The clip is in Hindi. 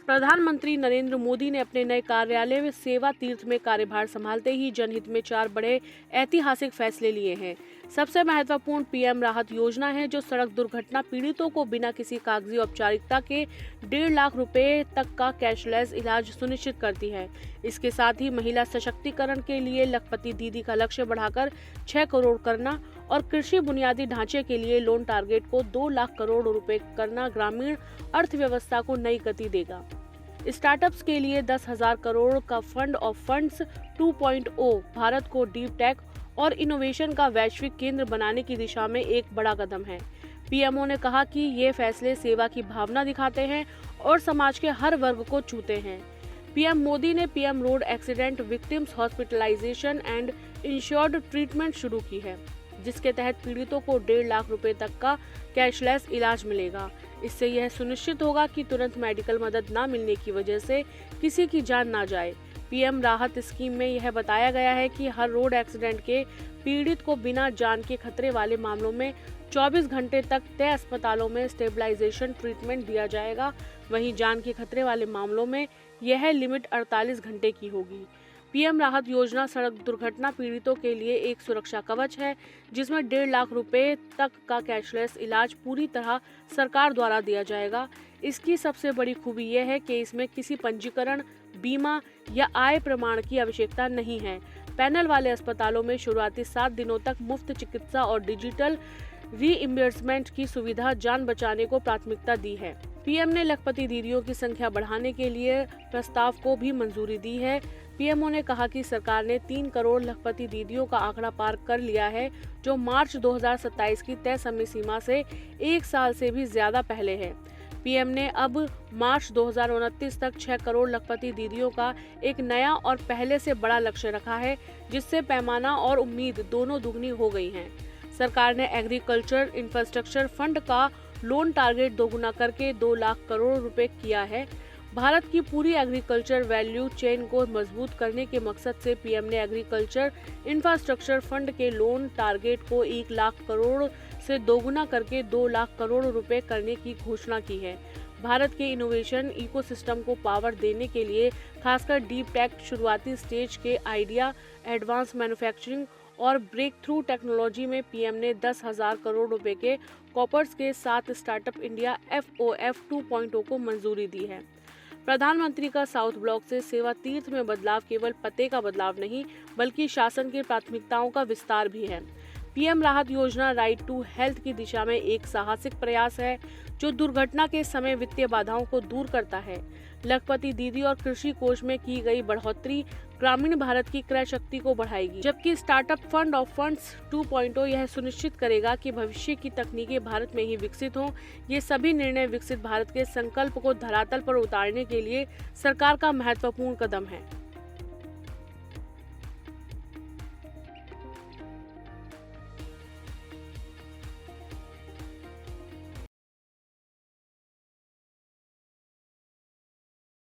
प्रधानमंत्री नरेंद्र मोदी ने अपने नए कार्यालय में सेवा तीर्थ में कार्यभार संभालते ही जनहित में 4 बड़े ऐतिहासिक फैसले लिए हैं। सबसे महत्वपूर्ण पीएम राहत योजना है, जो सड़क दुर्घटना पीड़ितों को बिना किसी कागजी औपचारिकता के 1.5 लाख रुपए तक का कैशलेस इलाज सुनिश्चित करती है। इसके साथ ही महिला सशक्तिकरण के लिए लखपति दीदी का लक्ष्य बढ़ाकर 6 करोड़ करना और कृषि बुनियादी ढांचे के लिए लोन टारगेट को 2 लाख करोड़ रुपए करना ग्रामीण अर्थव्यवस्था को नई गति देगा। स्टार्टअप्स के लिए 10,000 करोड़ का फंड ऑफ फंड्स 2.0 भारत को डीप टेक और इनोवेशन का वैश्विक केंद्र बनाने की दिशा में एक बड़ा कदम है। पीएमओ ने कहा कि ये फैसले सेवा की भावना दिखाते हैं और समाज के हर वर्ग को छूते हैं। पीएम मोदी ने PM road accident victims hospitalisation and insured treatment शुरू की है, जिसके तहत पीड़ितों को 1.5 लाख रुपए तक का कैशलेस इलाज मिलेगा। इससे यह सुनिश्चित होगा कि तुरंत मेडिकल मदद न मिलने की वजह से किसी की जान ना जाए। पीएम राहत स्कीम में यह बताया गया है कि हर रोड एक्सीडेंट के पीड़ित को बिना जान के खतरे वाले मामलों में 24 घंटे तक तय अस्पतालों में स्टेबलाइजेशन ट्रीटमेंट दिया जाएगा। वहीं जान के खतरे वाले मामलों में यह लिमिट 48 घंटे की होगी। पीएम राहत योजना सड़क दुर्घटना पीड़ितों के लिए एक सुरक्षा कवच है, जिसमें 1.5 लाख रुपए तक का कैशलेस इलाज पूरी तरह सरकार द्वारा दिया जाएगा। इसकी सबसे बड़ी खूबी यह है कि इसमें किसी पंजीकरण, बीमा या आय प्रमाण की आवश्यकता नहीं है। पैनल वाले अस्पतालों में शुरुआती 7 दिनों तक मुफ्त चिकित्सा और डिजिटल रीइंबर्समेंट की सुविधा जान बचाने को प्राथमिकता दी है। पीएम ने लखपति दीदियों की संख्या बढ़ाने के लिए प्रस्ताव को भी मंजूरी दी है। पीएमओ ने कहा कि सरकार ने 3 करोड़ लखपति दीदियों का आंकड़ा पार कर लिया है, जो मार्च 2027 की तय समय सीमा से 1 साल से भी ज्यादा पहले है। पीएम ने अब मार्च 2029 तक 6 करोड़ लखपति दीदियों का एक नया और पहले से बड़ा लक्ष्य रखा है, जिससे पैमाना और उम्मीद दोनों दुगनी हो गई हैं। सरकार ने एग्रीकल्चर इंफ्रास्ट्रक्चर फंड का लोन टारगेट दोगुना करके 2 लाख करोड़ रुपए किया है। भारत की पूरी एग्रीकल्चर वैल्यू चेन को मजबूत करने के मकसद से पीएम ने एग्रीकल्चर इंफ्रास्ट्रक्चर फंड के लोन टारगेट को 1 लाख करोड़ से दोगुना करके 2 लाख करोड़ रुपए करने की घोषणा की है। भारत के इनोवेशन इकोसिस्टम को पावर देने के लिए खासकर डीप टेक, शुरुआती स्टेज के आइडिया, एडवांस मैन्युफैक्चरिंग और ब्रेक थ्रू टेक्नोलॉजी में पीएम ने 10,000 करोड़ रुपए के कॉर्पस के साथ स्टार्टअप इंडिया FOF 2.0 को मंजूरी दी है। प्रधानमंत्री का साउथ ब्लॉक से सेवा तीर्थ में बदलाव केवल पते का बदलाव नहीं, बल्कि शासन की प्राथमिकताओं का विस्तार भी है। पीएम राहत योजना राइट टू हेल्थ की दिशा में एक साहसिक प्रयास है, जो दुर्घटना के समय वित्तीय बाधाओं को दूर करता है। लखपति दीदी और कृषि कोष में की गई बढ़ोतरी ग्रामीण भारत की क्रय शक्ति को बढ़ाएगी, जबकि स्टार्टअप फंड ऑफ फंड्स 2.0 यह सुनिश्चित करेगा कि भविष्य की तकनीकें भारत में ही विकसित हों। ये सभी निर्णय विकसित भारत के संकल्प को धरातल पर उतारने के लिए सरकार का महत्वपूर्ण कदम है।